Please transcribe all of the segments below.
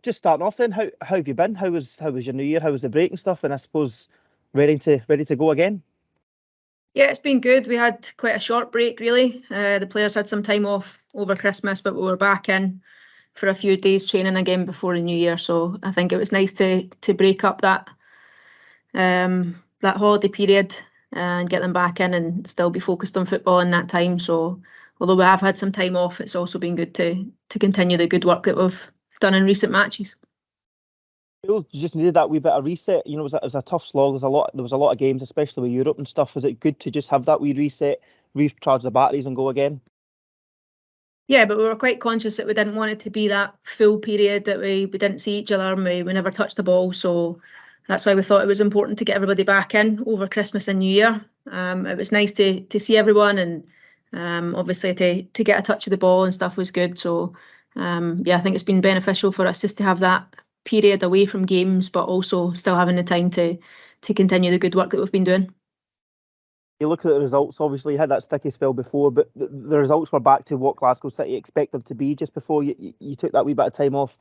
Just starting off then, how have you been? How was your New Year? How was the break and stuff? And I suppose ready to go again. Yeah, it's been good. We had quite a short break, really. The players had some time off over Christmas, but we were back in for a few days training again before the New Year. So I think it was nice to break up that holiday period and get them back in and still be focused on football in that time. So although we have had some time off, it's also been good to continue the good work that we've done in recent matches. You just needed that wee bit of reset. It was a tough slog. There was a lot of games, especially with Europe and stuff. Was it good to just have that wee reset, recharge the batteries, and go again? Yeah, but we were quite conscious that we didn't want it to be that full period that we didn't see each other and we never touched the ball. So that's why we thought it was important to get everybody back in over Christmas and New Year. It was nice to see everyone and obviously to get a touch of the ball and stuff was good. So yeah, I think it's been beneficial for us just to have that period away from games, but also still having the time to continue the good work that we've been doing. You look at the results. Obviously, you had that sticky spell before, but the results were back to what Glasgow City expect them to be just before you took that wee bit of time off.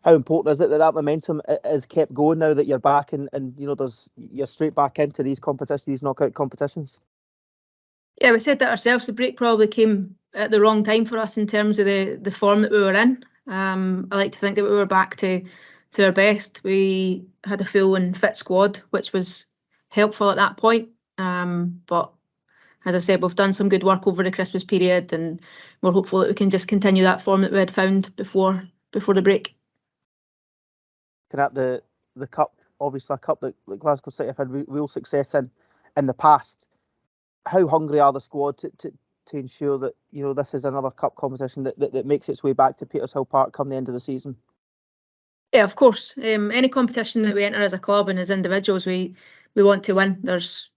How important is it that momentum is kept going now that you're back and you're straight back into these competitions, these knockout competitions? Yeah, we said that ourselves. The break probably came at the wrong time for us in terms of the form that we were in. I like to think that we were back to our best. We had a full and fit squad, which was helpful at that point. But as I said, we've done some good work over the Christmas period, and we're hopeful that we can just continue that form that we had found before the break. Looking at the cup, obviously a cup that Glasgow City have had real success in the past. How hungry are the squad to ensure that this is another cup competition that makes its way back to Petershill Park come the end of the season? Yeah, of course. Any competition that we enter as a club and as individuals, we want to win. There's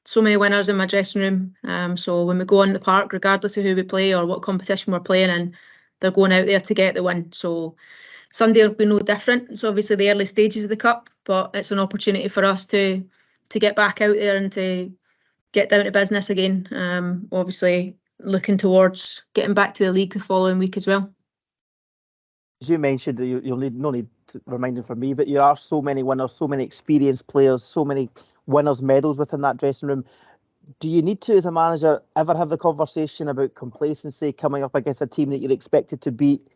so many winners in my dressing room. So when we go on the park, regardless of who we play or what competition we're playing in, they're going out there to get the win. So Sunday will be no different. It's obviously the early stages of the cup, but it's an opportunity for us to get back out there and to get down to business again. Obviously looking towards getting back to the league the following week as well. As you mentioned, you'll need no need to reminding from me, but you are so many winners, so many experienced players, so many winners' medals within that dressing room. Do you need to, as a manager, ever have the conversation about complacency coming up against a team that you're expected to beat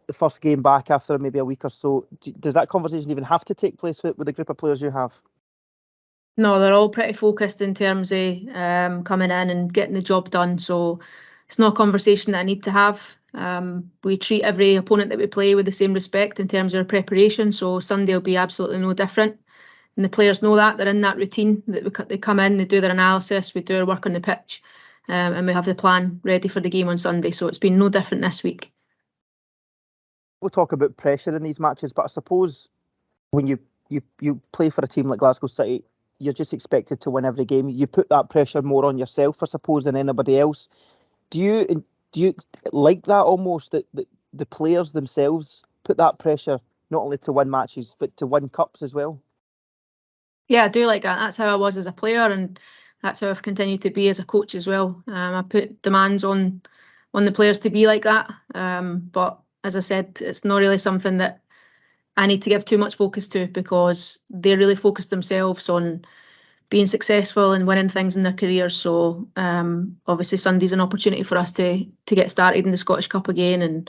the first game back after maybe a week or so? Does that conversation even have to take place with the group of players you have? No, they're all pretty focused in terms of coming in and getting the job done. So it's not a conversation that I need to have. We treat every opponent that we play with the same respect in terms of our preparation. So Sunday will be absolutely no different. And the players know that. They're in that routine that they come in, they do their analysis, we do our work on the pitch, and we have the plan ready for the game on Sunday. So it's been no different this week. We'll talk about pressure in these matches, but I suppose when you play for a team like Glasgow City, you're just expected to win every game. You put that pressure more on yourself, I suppose, than anybody else. Do you like that almost, that the players themselves put that pressure not only to win matches but to win cups as well? Yeah, I do like that. That's how I was as a player, and that's how I've continued to be as a coach as well. I put demands on the players to be like that. But as I said, it's not really something that I need to give too much focus to because they're really focused themselves on being successful and winning things in their careers. So obviously Sunday's an opportunity for us to get started in the Scottish Cup again, and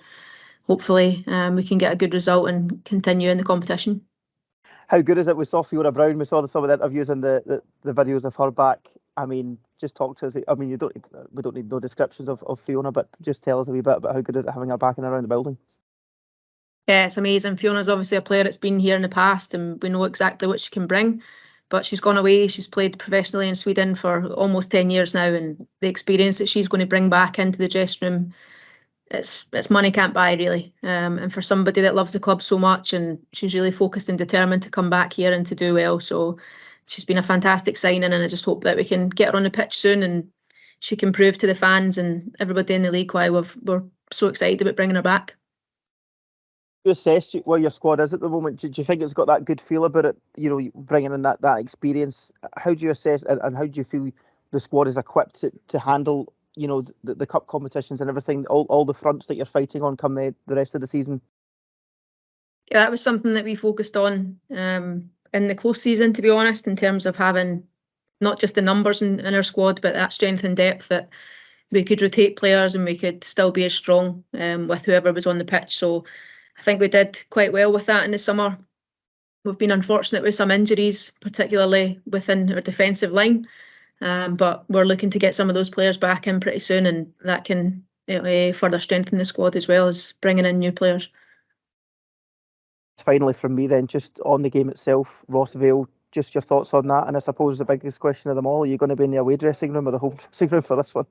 hopefully we can get a good result and continue in the competition. How good is it? We saw Fiona Brown. We saw some of the interviews and the videos of her back. I mean, just talk to us. I mean, we don't need no descriptions of Fiona, but just tell us a wee bit about how good is it having her back and around the building. Yeah, it's amazing. Fiona's obviously a player that's been here in the past and we know exactly what she can bring. But she's gone away. She's played professionally in Sweden for almost 10 years now, and the experience that she's going to bring back into the dressing room, it's money can't buy, really. And for somebody that loves the club so much, and she's really focused and determined to come back here and to do well. So she's been a fantastic signing, and I just hope that we can get her on the pitch soon and she can prove to the fans and everybody in the league why we're so excited about bringing her back. You assess where your squad is at the moment. Do you think it's got that good feel about it? Bringing in that experience. How do you assess and how do you feel the squad is equipped to handle the cup competitions and everything, all the fronts that you're fighting on come the rest of the season? Yeah, that was something that we focused on in the close season, to be honest, in terms of having not just the numbers in our squad, but that strength and depth that we could rotate players and we could still be as strong with whoever was on the pitch. So I think we did quite well with that in the summer. We've been unfortunate with some injuries, particularly within our defensive line, but we're looking to get some of those players back in pretty soon, and that can further strengthen the squad as well as bringing in new players. Finally, from me then, just on the game itself, Ross Vale, just your thoughts on that. And I suppose the biggest question of them all, are you going to be in the away dressing room or the home dressing room for this one?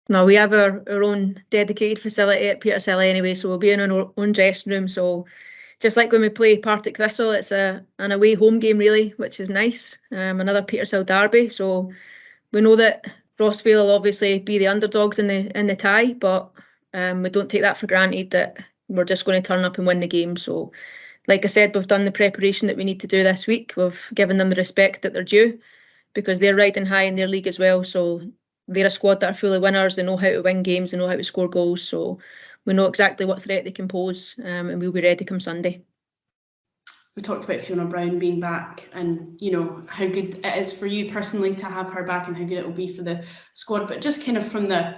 No, we have our own dedicated facility at Petershill anyway, so we'll be in our own dressing room. So just like when we play Partick Thistle, it's an away home game really, which is nice. Another Petershill derby, so we know that Rossvale will obviously be the underdogs in the tie, but we don't take that for granted that we're just going to turn up and win the game. So, like I said, we've done the preparation that we need to do this week. We've given them the respect that they're due because they're riding high in their league as well. So they're a squad that are fully winners. They know how to win games. They know how to score goals. So we know exactly what threat they can pose, and we'll be ready come Sunday. We talked about Fiona Brown being back and, you know, how good it is for you personally to have her back and how good it will be for the squad. But just kind of from the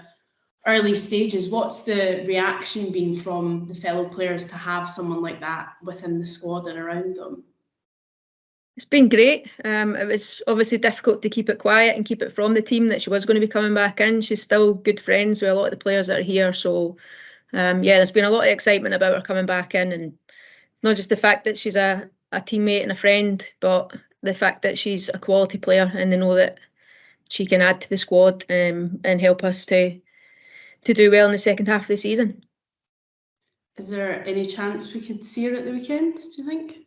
early stages, what's the reaction been from the fellow players to have someone like that within the squad and around them? It's been great. It was obviously difficult to keep it quiet and keep it from the team that she was going to be coming back in. She's still good friends with a lot of the players that are here. So, yeah, there's been a lot of excitement about her coming back in, and not just the fact that she's a teammate and a friend, but the fact that she's a quality player and they know that she can add to the squad and help us to do well in the second half of the season. Is there any chance we could see her at the weekend, do you think?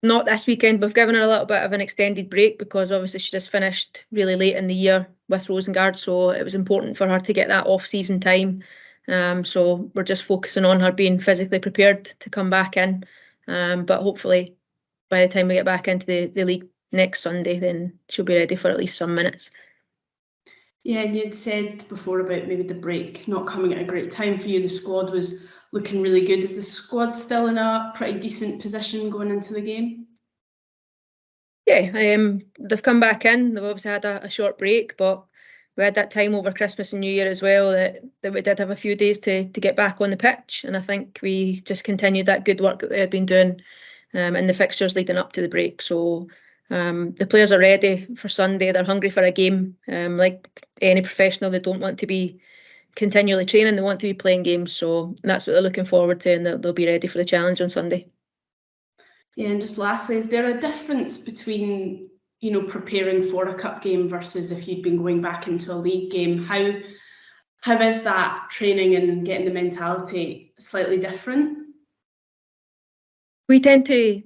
Not this weekend. We've given her a little bit of an extended break because obviously she just finished really late in the year with Rosengard, so it was important for her to get that off-season time. So we're just focusing on her being physically prepared to come back in. But hopefully by the time we get back into the league next Sunday, then she'll be ready for at least some minutes. Yeah, and you'd said before about maybe the break not coming at a great time for you. The squad was looking really good. Is the squad still in a pretty decent position going into the game? Yeah, they've come back in. They've obviously had a short break, but we had that time over Christmas and New Year as well that we did have a few days to get back on the pitch. And I think we just continued that good work that they had been doing in the fixtures leading up to the break. So the players are ready for Sunday. They're hungry for a game. Like any professional, they don't want to be continually training. They want to be playing games. So that's what they're looking forward to, and they'll be ready for the challenge on Sunday. Yeah, and just lastly, is there a difference between, you know, preparing for a cup game versus if you'd been going back into a league game? How is that training and getting the mentality slightly different? We tend to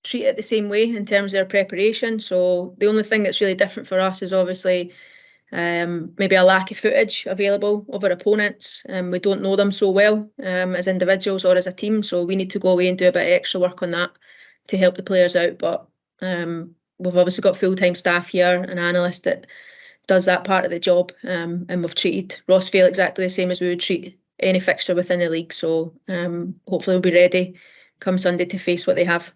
treat it the same way in terms of our preparation. So the only thing that's really different for us is obviously maybe a lack of footage available of our opponents. We don't know them so well as individuals or as a team, so we need to go away and do a bit of extra work on that to help the players out. But we've obviously got full-time staff here, an analyst that does that part of the job, and we've treated Rossvale exactly the same as we would treat any fixture within the league. So hopefully we'll be ready come Sunday to face what they have.